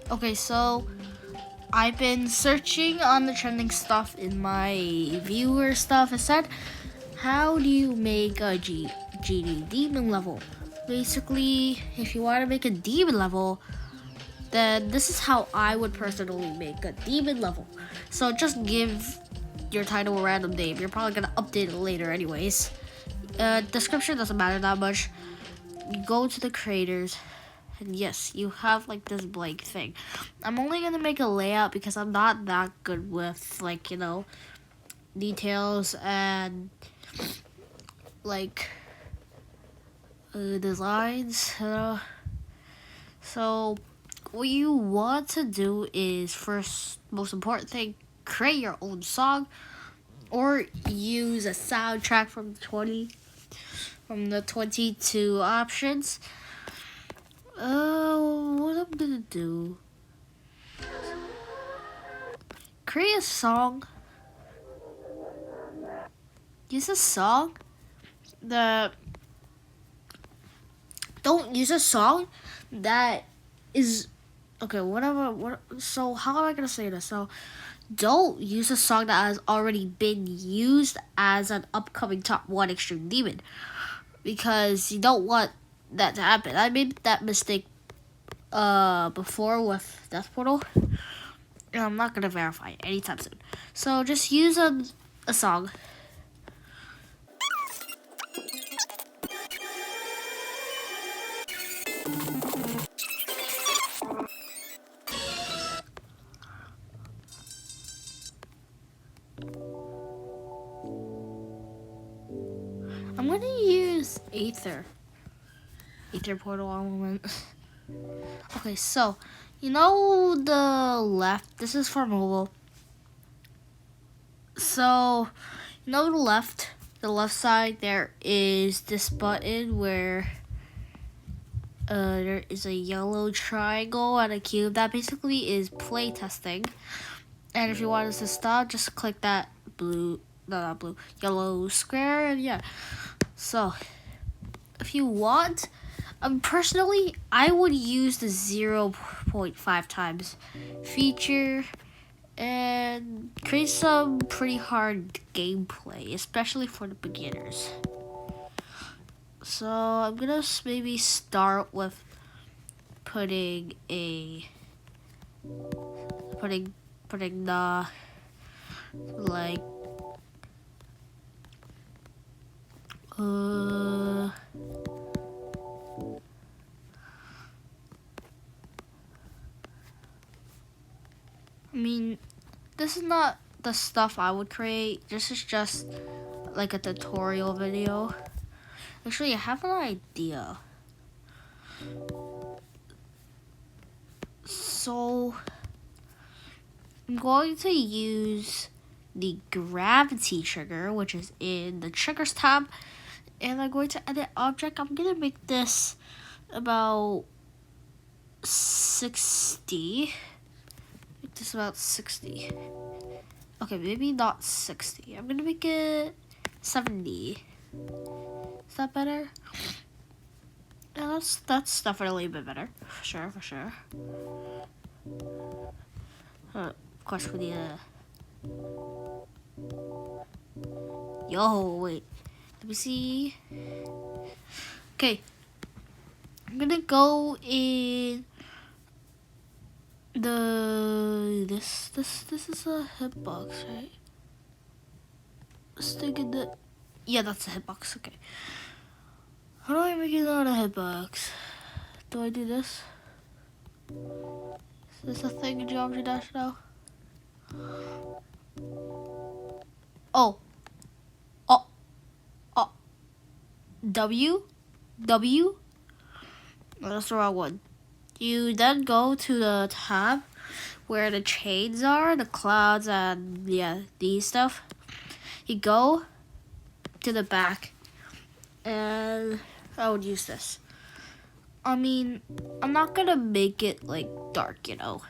Okay, so I've been searching on the trending stuff in my viewer stuff. It said, how do you make a GD demon level? Basically, if you want to make a demon level, then this is how I would personally make a demon level. So just give your title a random name. You're probably gonna update it later anyways. Description doesn't matter that much. You go to the creators, and yes, you have like this blank thing. I'm only gonna make a layout because I'm not that good with details and like designs. So what you want to do is first, most important thing, create your own song or use a soundtrack from the 22 options. What I'm gonna do? Create a song. Use a song that don't use a song that is okay. Whatever. So how am I gonna say this? So don't use a song that has already been used as an upcoming top one extreme demon because you don't want that to happen. I made that mistake before with Death Portal. And I'm not gonna verify it anytime soon. So just use a song. I'm gonna use Aether Portal element. Okay, so you know the left. This is for mobile. So you know the left side. There is this button where there is a yellow triangle and a cube. That basically is play testing. And if you want us to stop, just click that yellow square, and yeah. So if you want, personally, I would use the 0.5 times feature and create some pretty hard gameplay, especially for the beginners. So I'm gonna maybe start with putting the like I mean, this is not the stuff I would create. This is just like a tutorial video. Actually, I have an idea. So I'm going to use the gravity trigger, which is in the triggers tab, and I'm going to edit object. I'm gonna make this about 60. Make this about 60. Okay, maybe not 60. I'm gonna make it 70. Is that better? Yeah, that's definitely a bit better. For sure. Of course, we need a... Yo, wait. Let me see. Okay. I'm gonna go in this is a hitbox, right? Stick in the... Yeah, that's a hitbox, okay. How do I make it out a hitbox? Do I do this? Is this a thing in Geometry Dash now? Oh. W? No, that's the wrong one. You then go to the tab where the chains are, the clouds, and yeah, these stuff. You go to the back, and I would use this. I mean, I'm not gonna make it like dark, I'm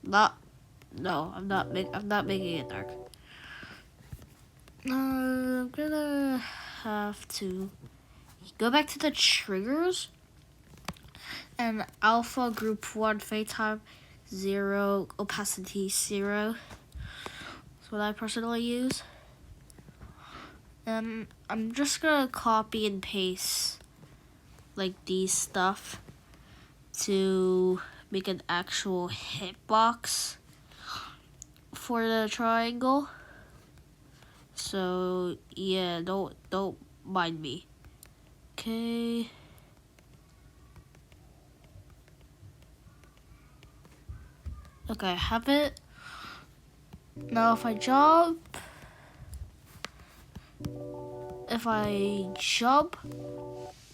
not making it dark. I'm gonna have to go back to the triggers. and alpha group 1 fade time 0, opacity 0. That's what I personally use. And I'm just gonna copy and paste like these stuff to make an actual hitbox for the triangle. So yeah, don't mind me. Okay. Okay, I have it. Now if I jump,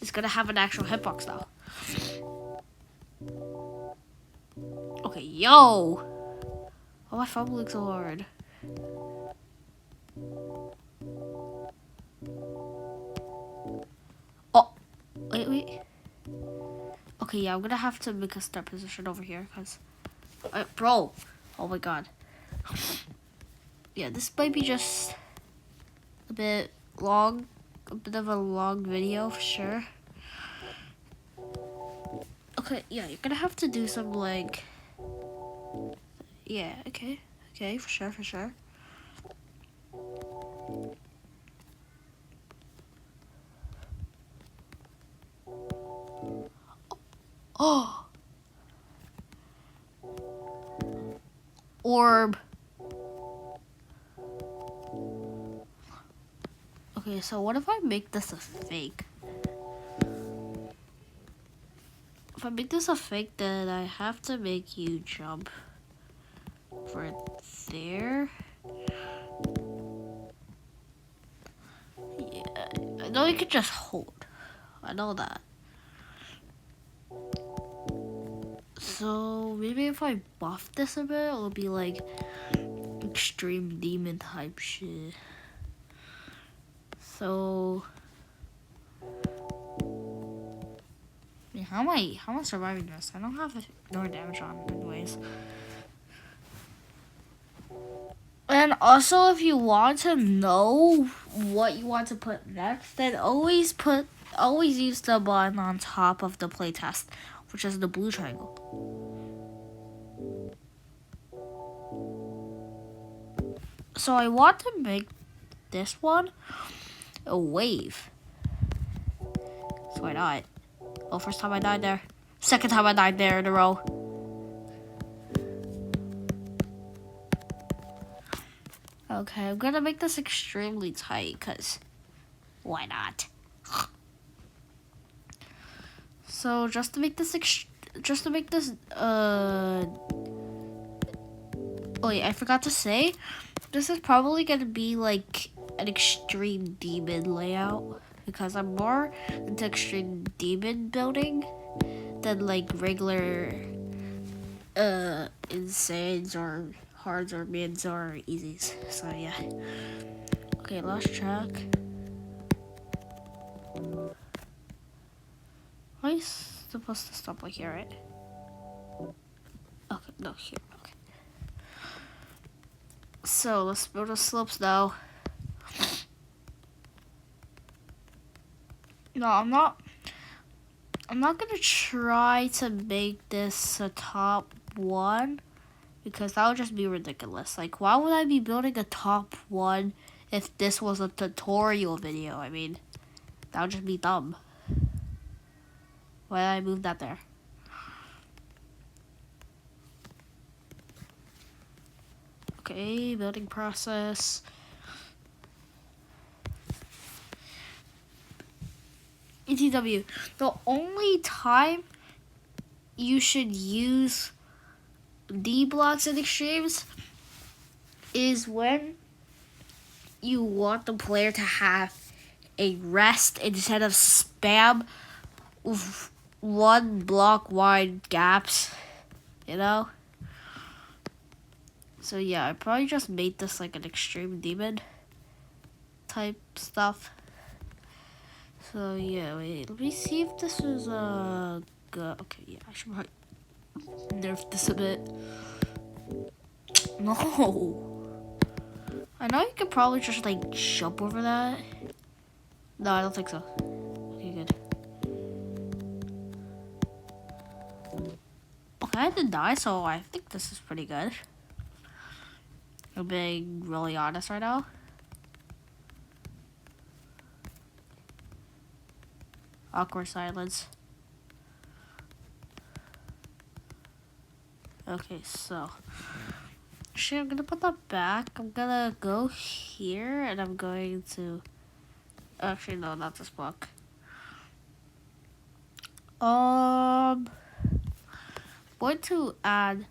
it's gonna have an actual hitbox now. Okay, yo! Why am I fumbling so hard? Oh, wait. Okay, yeah, I'm gonna have to make a start position over here, because... bro! Oh my god. Yeah, this might be just a bit long. A bit of a long video, for sure. Okay, yeah, you're gonna have to do some, like... Yeah, okay, for sure. Oh! Orb. Okay, so what if I make this a fake? If I make this a fake, then I have to make you jump for there. Yeah, I know you could just hold. I know that. So maybe if I buff this a bit, it'll be like extreme demon type shit. So I mean, how am I surviving this? I don't have no damage on anyways. And also, if you want to know what you want to put next, then always use the button on top of the playtest, which is the blue triangle. So I want to make this one a wave. So why not? Oh, first time I died there. Second time I died there in a row. Okay, I'm gonna make this extremely tight, cause why not? So just to make this, oh wait, I forgot to say, this is probably gonna be like an extreme demon layout, because I'm more into extreme demon building than like regular insanes or hards or mids or easies. So yeah. Okay, lost track. Am I supposed to stop like here, right? Okay, no, here. Okay. So let's build the slopes now. No, I'm not gonna try to make this a top 1 because that would just be ridiculous. Like, why would I be building a top 1 if this was a tutorial video? I mean, that would just be dumb. Why did I move that there? Okay, building process. ETW, the only time you should use D blocks in extremes is when you want the player to have a rest instead of spam with 1 block wide gaps, you know? So yeah, I probably just made this like an extreme demon type stuff. So yeah, wait, let me see if this is good. Okay, yeah, I should probably nerf this a bit. No. I know you could probably just like jump over that. No, I don't think so. Okay, good. I didn't die, so I think this is pretty good. I'm being really honest right now. Awkward silence. Okay, so actually I'm gonna put that back. I'm gonna go here and I'm going to actually no, not this block. Going to add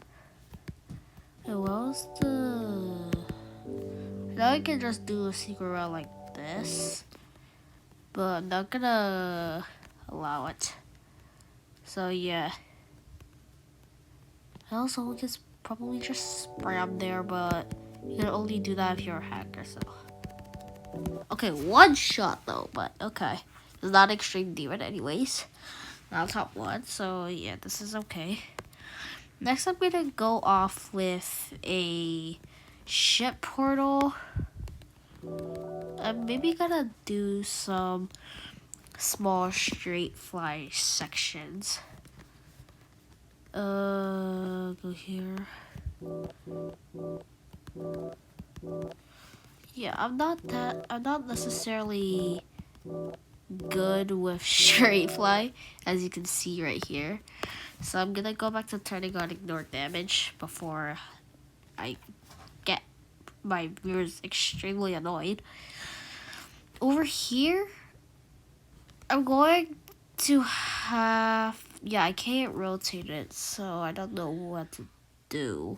who else the now I can just do a secret route like this. But I'm not gonna allow it. So yeah. Also, we can probably just spam there, but you can only do that if you're a hacker, so. Okay, one shot though, but okay. It's not extreme demon anyways. Not top one, so yeah, this is okay. Next, I'm gonna go off with a ship portal. I'm maybe gonna do some small straight fly sections. Go here. Yeah, I'm not necessarily good with straight fly, as you can see right here. So I'm gonna go back to turning on ignore damage before I get my viewers extremely annoyed. Over here, I'm going to have, yeah, I can't rotate it, so I don't know what to do.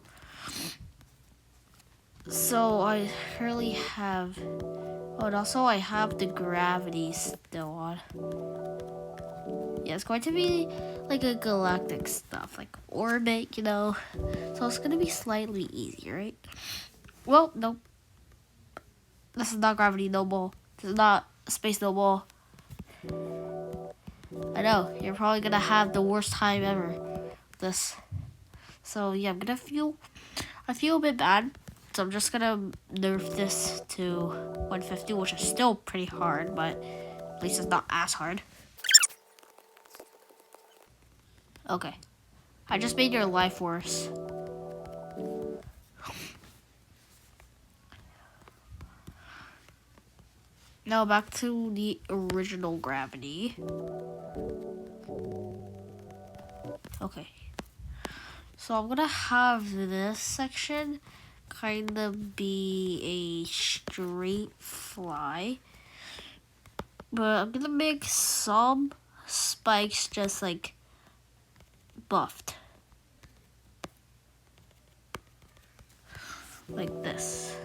So I currently have, oh, and also I have the gravity still on. Yeah, it's going to be like a galactic stuff, like orbit, you know. So it's gonna be slightly easier, right? Well, nope. This is not gravity noble. This is not space noble. I know, you're probably gonna have the worst time ever. This. So yeah, I feel a bit bad. So I'm just gonna nerf this to 150, which is still pretty hard, but at least it's not as hard. Okay. I just made your life worse. Now back to the original gravity. Okay. So I'm gonna have this section kind of be a straight fly. But I'm gonna make some spikes just like buffed. Like this.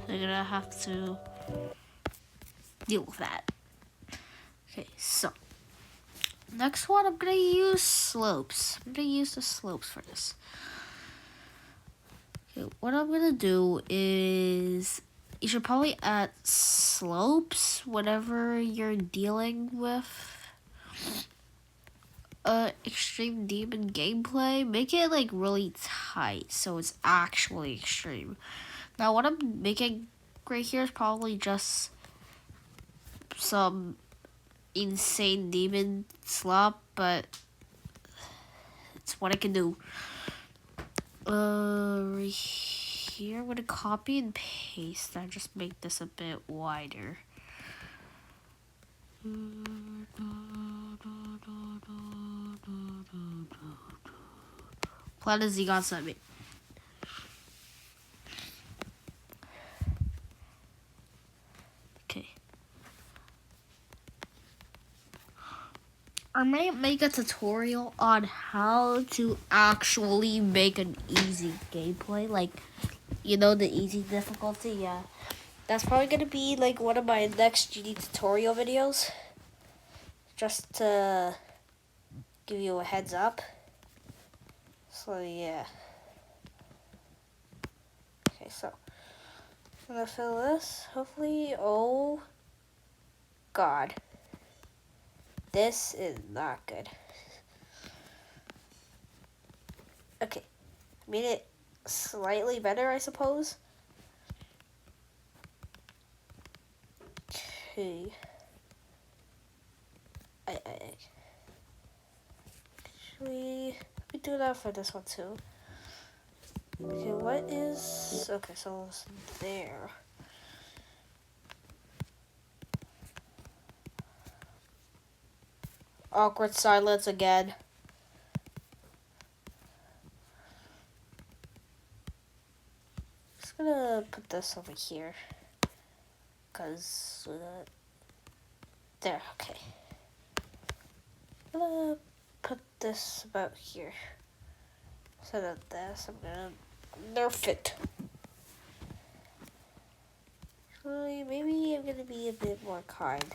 I'm gonna have to deal with that. Okay, so next one, I'm gonna use slopes. I'm gonna use the slopes for this. Okay, what I'm gonna do is you should probably add slopes whenever you're dealing with extreme demon gameplay. Make it like really tight so it's actually extreme. Now what I'm making right here is probably just some insane demon slop, but it's what I can do. Right here, I'm gonna copy and paste and just make this a bit wider. Planet Zegon sent me. Okay. I might make a tutorial on how to actually make an easy gameplay, like, you know, the easy difficulty. Yeah, that's probably gonna be like one of my next GD tutorial videos, just to give you a heads up. So yeah. Okay, so I'm gonna fill this. Hopefully, oh God. This is not good. Okay, made it slightly better, I suppose. Okay. we do that for this one too. Okay, what is... Okay, so it's there. Awkward silence again. Just gonna put this over here. Because... there, okay. I'm gonna put this about here. So that this, I'm gonna nerf it. Actually, maybe I'm gonna be a bit more kind.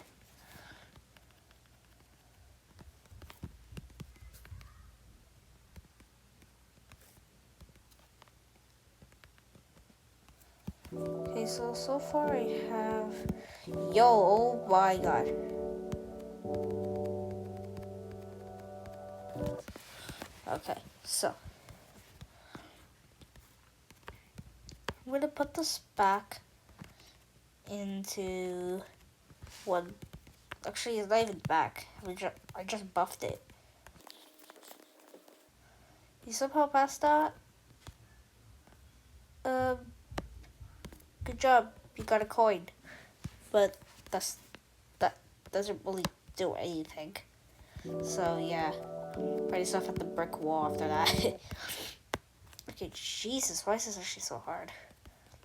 Okay, so far I have... Yo, oh my god. Okay, so I'm gonna put this back into one. Actually, it's not even back. I just buffed it. You somehow passed that? Good job. You got a coin, but that doesn't really do anything. So yeah, find yourself at the brick wall after that. Okay, Jesus, why is this actually so hard?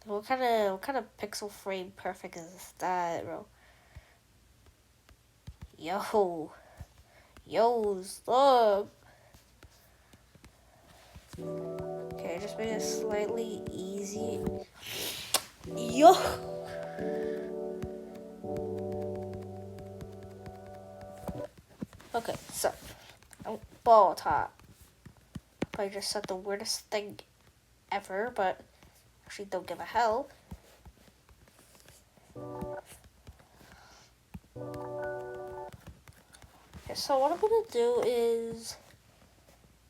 What kind of pixel frame perfect is that, bro? Yo, stop. Okay, just made it slightly easy. Yo. Okay, so ball top. I just said the weirdest thing ever, but actually don't give a hell. Okay, so what I'm gonna do is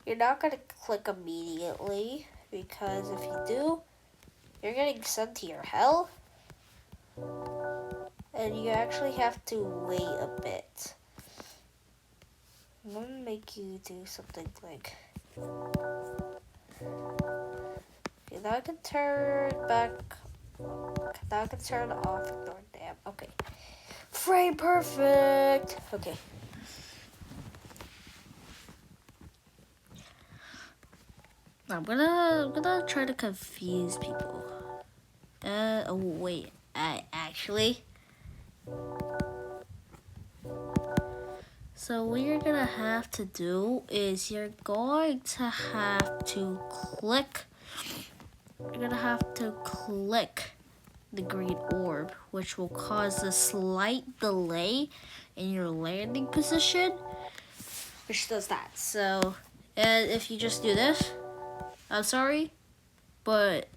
you're not gonna click immediately, because if you do, you're getting sent to your hell, and you actually have to wait a bit. I'm gonna make you do something like... Okay, now I can turn back. Now I can turn off. Ignore damn. Okay. Frame perfect. Okay. I'm gonna try to confuse people. Oh wait. Actually. So what you're gonna have to do is you're going to have to click. You're gonna have to click the green orb, which will cause a slight delay in your landing position, which does that. So, and if you just do this, I'm sorry, but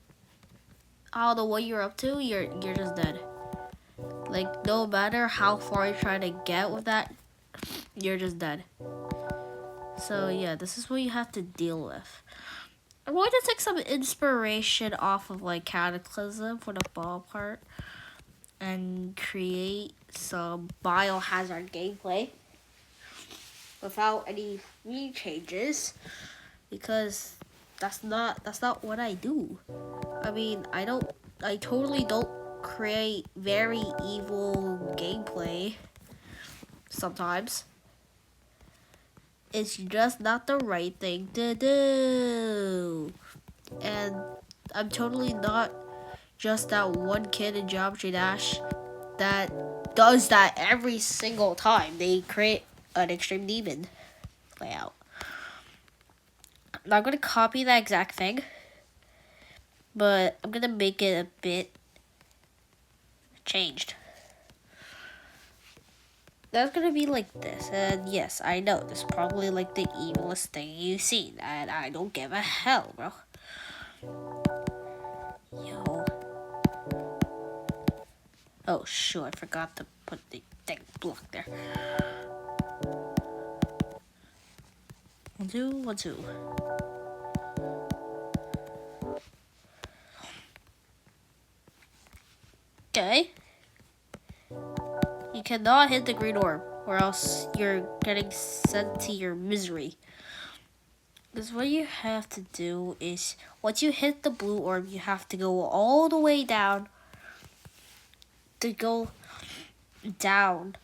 I don't know what you're up to. You're just dead. Like, no matter how far you try to get with that, you're just dead. So yeah, this is what you have to deal with. I'm going to take some inspiration off of like Cataclysm for the ball part and create some Biohazard gameplay without any changes, because that's not what I do. I mean, I totally don't create very evil gameplay sometimes. It's just not the right thing to do. And I'm totally not just that one kid in Geometry Dash that does that every single time they create an Extreme Demon layout. I'm not going to copy that exact thing, but I'm going to make it a bit changed. That's gonna be like this, and yes, I know this is probably like the evilest thing you've seen, and I don't give a hell, bro. Yo. Oh shoot, I forgot to put the thing block there. 1, 2, 1, 2. Okay. You cannot hit the green orb, or else you're getting sent to your misery. Because what you have to do is, once you hit the blue orb, you have to go all the way down to go down.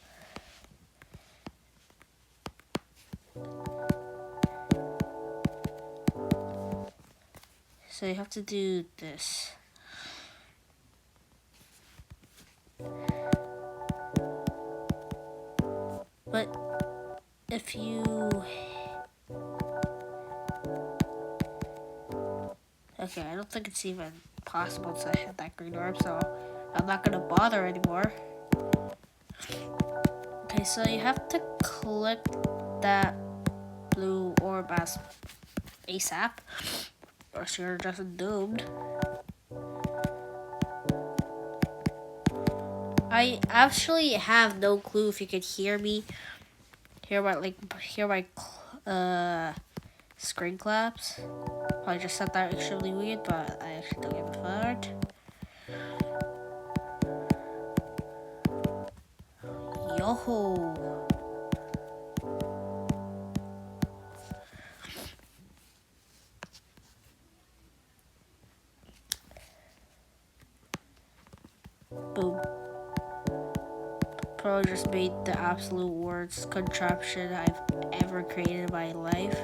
So you have to do this. But if you... Okay, I don't think it's even possible to hit that green orb, so I'm not gonna bother anymore. Okay, so you have to click that blue orb as ASAP, or else you're just doomed. I actually have no clue if you could hear me. Hear my screen claps. I just said that extremely weird, but I actually don't give a fart. Yo-ho! Boom. Pro just made the absolute worst contraption I've ever created in my life.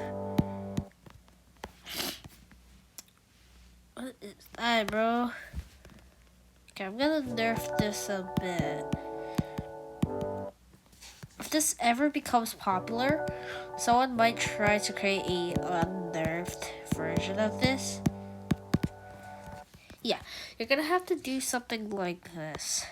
What is that, bro? Okay, I'm gonna nerf this a bit. If this ever becomes popular, someone might try to create a unnerfed version of this. Yeah, you're gonna have to do something like this.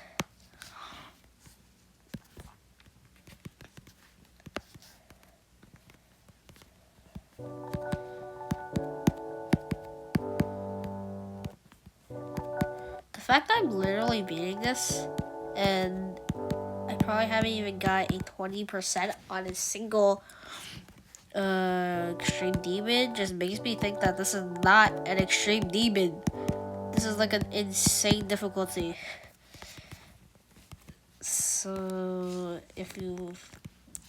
The fact that I'm literally beating this, and I probably haven't even got a 20% on a single extreme demon, just makes me think that this is not an extreme demon. This is like an insane difficulty. So if you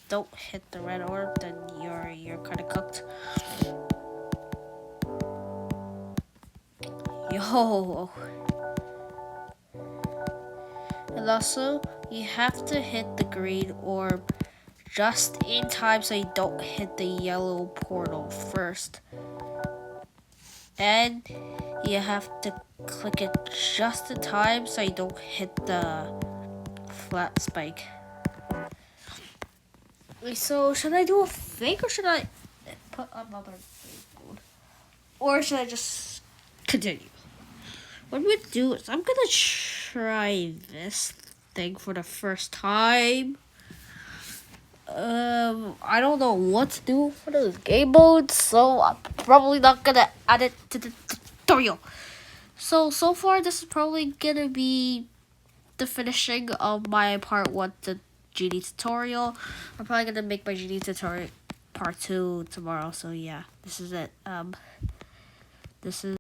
don't hit the red orb, then you're kind of cooked. Yo. And also, you have to hit the green orb just in time so you don't hit the yellow portal first. And you have to click it just in time so you don't hit the flat spike. Wait, so should I do a fake or should I put another fake mode? Or should I just continue? What I'm gonna do is I'm gonna try this thing for the first time. I don't know what to do for those game modes, so I'm probably not gonna add it to the tutorial. So far this is probably gonna be the finishing of my part 1 the GD tutorial. I'm probably gonna make my GD tutorial part 2 tomorrow, so yeah, this is it. This is